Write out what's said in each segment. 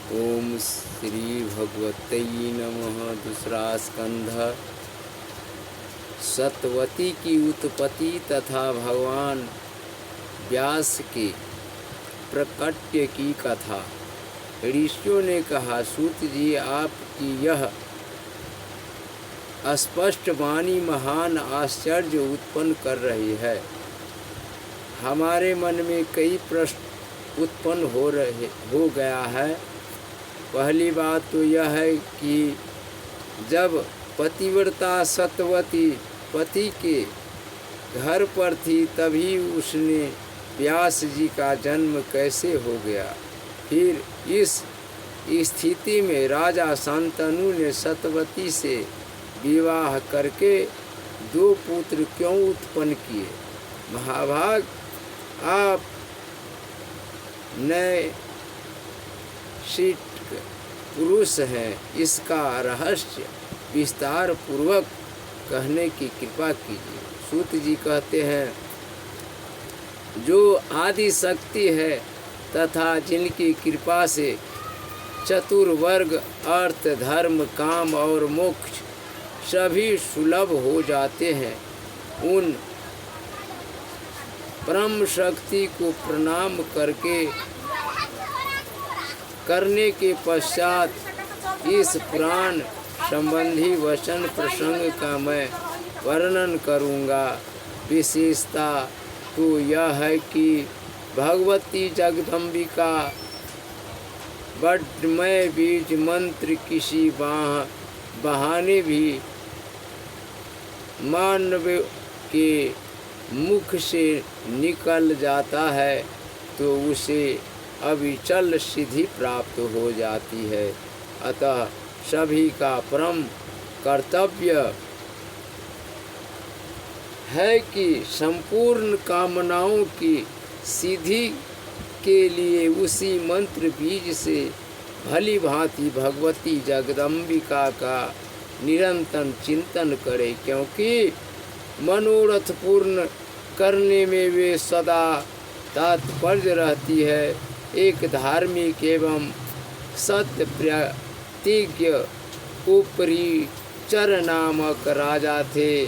ओम श्री भगवते नमः। दूसरा स्कंध। सतवती की उत्पत्ति तथा भगवान व्यास के प्रकट्य की कथा। ऋषियों ने कहा, सूत जी, आपकी यह स्पष्ट वाणी महान आश्चर्य उत्पन्न कर रही है। हमारे मन में कई प्रश्न उत्पन्न हो गया है। पहली बात तो यह है कि जब पतिव्रता सतवती पति के घर पर थी, तभी उसने व्यास जी का जन्म कैसे हो गया। फिर इस स्थिति में राजा शांतनु ने सतवती से विवाह करके 2 पुत्र क्यों उत्पन्न किए। महाभाग, आप नए शीट पुरुष हैं, इसका रहस्य विस्तार पूर्वक कहने की कृपा कीजिए। सूत जी कहते हैं, जो आदि शक्ति है तथा जिनकी कृपा से चतुर्वर्ग अर्थ धर्म काम और मोक्ष सभी सुलभ हो जाते हैं, उन परम शक्ति को प्रणाम करने के पश्चात इस पुराण संबंधी वचन प्रसंग का मैं वर्णन करूँगा। विशेषता तो यह है कि भगवती जगदम्बिका बड्डमय बीज मंत्र किसी बहाने भी मानव के मुख से निकल जाता है तो उसे अविचल सिद्धि प्राप्त हो जाती है। अतः सभी का परम कर्तव्य है कि संपूर्ण कामनाओं की सिद्धि के लिए उसी मंत्र बीज से भली भांति भगवती जगदम्बिका का निरंतर चिंतन करे, क्योंकि मनोरथ पूर्ण करने में वे सदा तत्पर रहती है। एक धार्मिक एवं सत्य प्रतिज्ञ उपरिचर नामक राजा थे।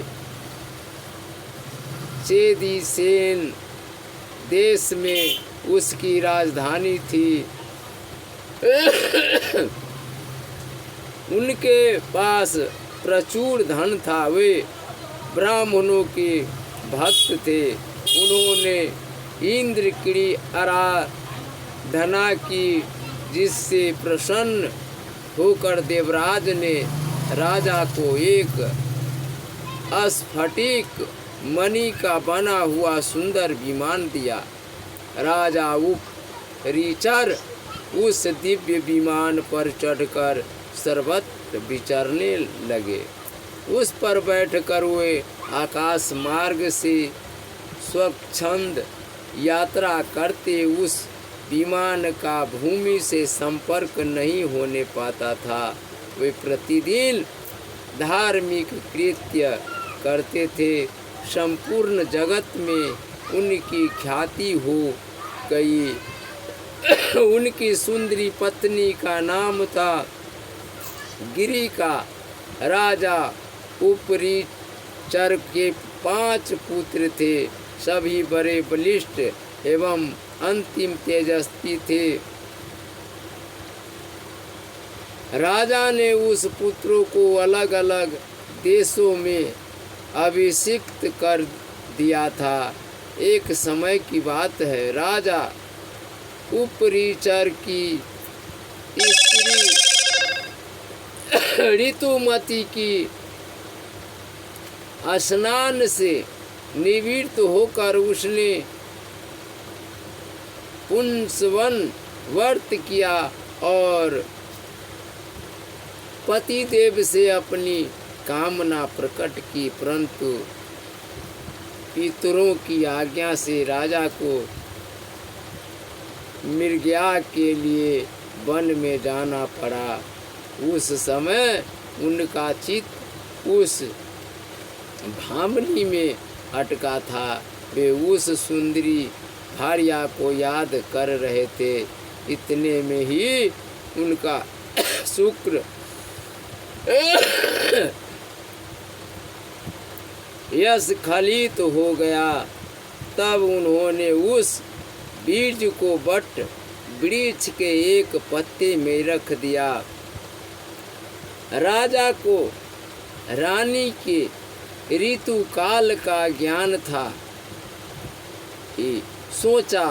चेदी सेन देश में उसकी राजधानी थी। उनके पास प्रचुर धन था। वे ब्राह्मणों के भक्त थे। उन्होंने इंद्र की आराधना की, जिससे प्रसन्न होकर देवराज ने राजा को एक स्फटिक मणि का बना हुआ सुंदर विमान दिया। राजा उपरिचर उस दिव्य विमान पर चढ़कर सर्वत्र विचरने लगे। उस पर बैठकर वे आकाश मार्ग से स्वच्छंद यात्रा करते। उस विमान का भूमि से संपर्क नहीं होने पाता था। वे प्रतिदिन धार्मिक कृत्य करते थे। संपूर्ण जगत में उनकी ख्याति हो गई। उनकी सुंदरी पत्नी का नाम था गिरिका। राजा उपरिचर के 5 पुत्र थे। सभी बड़े बलिष्ठ एवं अंतिम तेजस्वी थे। राजा ने उस पुत्रों को अलग अलग देशों में अभिषिक्त कर दिया था। एक समय की बात है, राजा उपरिचर की स्त्री ऋतुमती की स्नान से निवृत्त होकर उसने पुंसवन व्रत किया और पतिदेव से अपनी कामना प्रकट की, परंतु पितरों की आज्ञा से राजा को मृगया के लिए वन में जाना पड़ा। उस समय उनका चित्त उस भामनी में अटका था। वे उस सुंदरी भार्या को याद कर रहे थे। इतने में ही उनका शुक्र यश खलित हो गया। तब उन्होंने उस बीज को वट वृक्ष के एक पत्ते में रख दिया। राजा को रानी के ऋतु काल का ज्ञान था। सोचा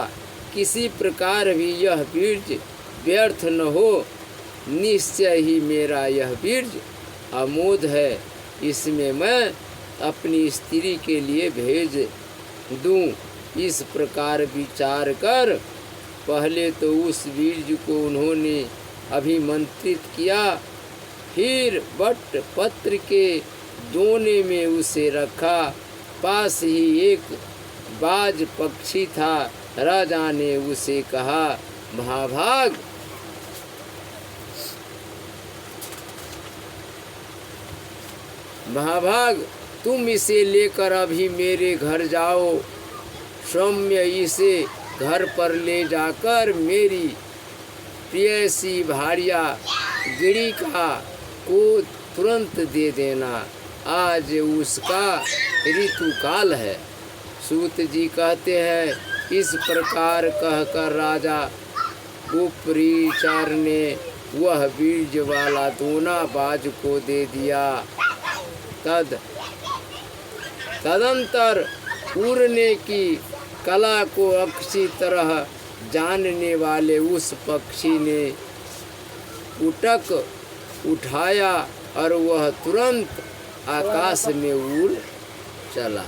किसी प्रकार भी यह बीज व्यर्थ न हो, निश्चय ही मेरा यह बीज अमोघ है, इसमें मैं अपनी स्त्री के लिए भेज दूं। इस प्रकार विचार कर पहले तो उस बीज को उन्होंने अभिमंत्रित किया, फिर वट पत्र के दोने में उसे रखा। पास ही एक बाज पक्षी था। राजा ने उसे कहा, महाभाग, महाभाग, तुम इसे लेकर अभी मेरे घर जाओ। सौम्य इसे घर पर ले जाकर मेरी प्रियसी भार्या गिरिका को तुरंत दे देना। आज उसका ऋतु काल है। सूत जी कहते हैं, इस प्रकार कहकर राजा उपरिचर ने वह बीज वाला दोना बाज को दे दिया। तदंतर उड़ने की कला को अच्छी तरह जानने वाले उस पक्षी ने उटक उठाया और वह तुरंत आकाश में उड़ चला।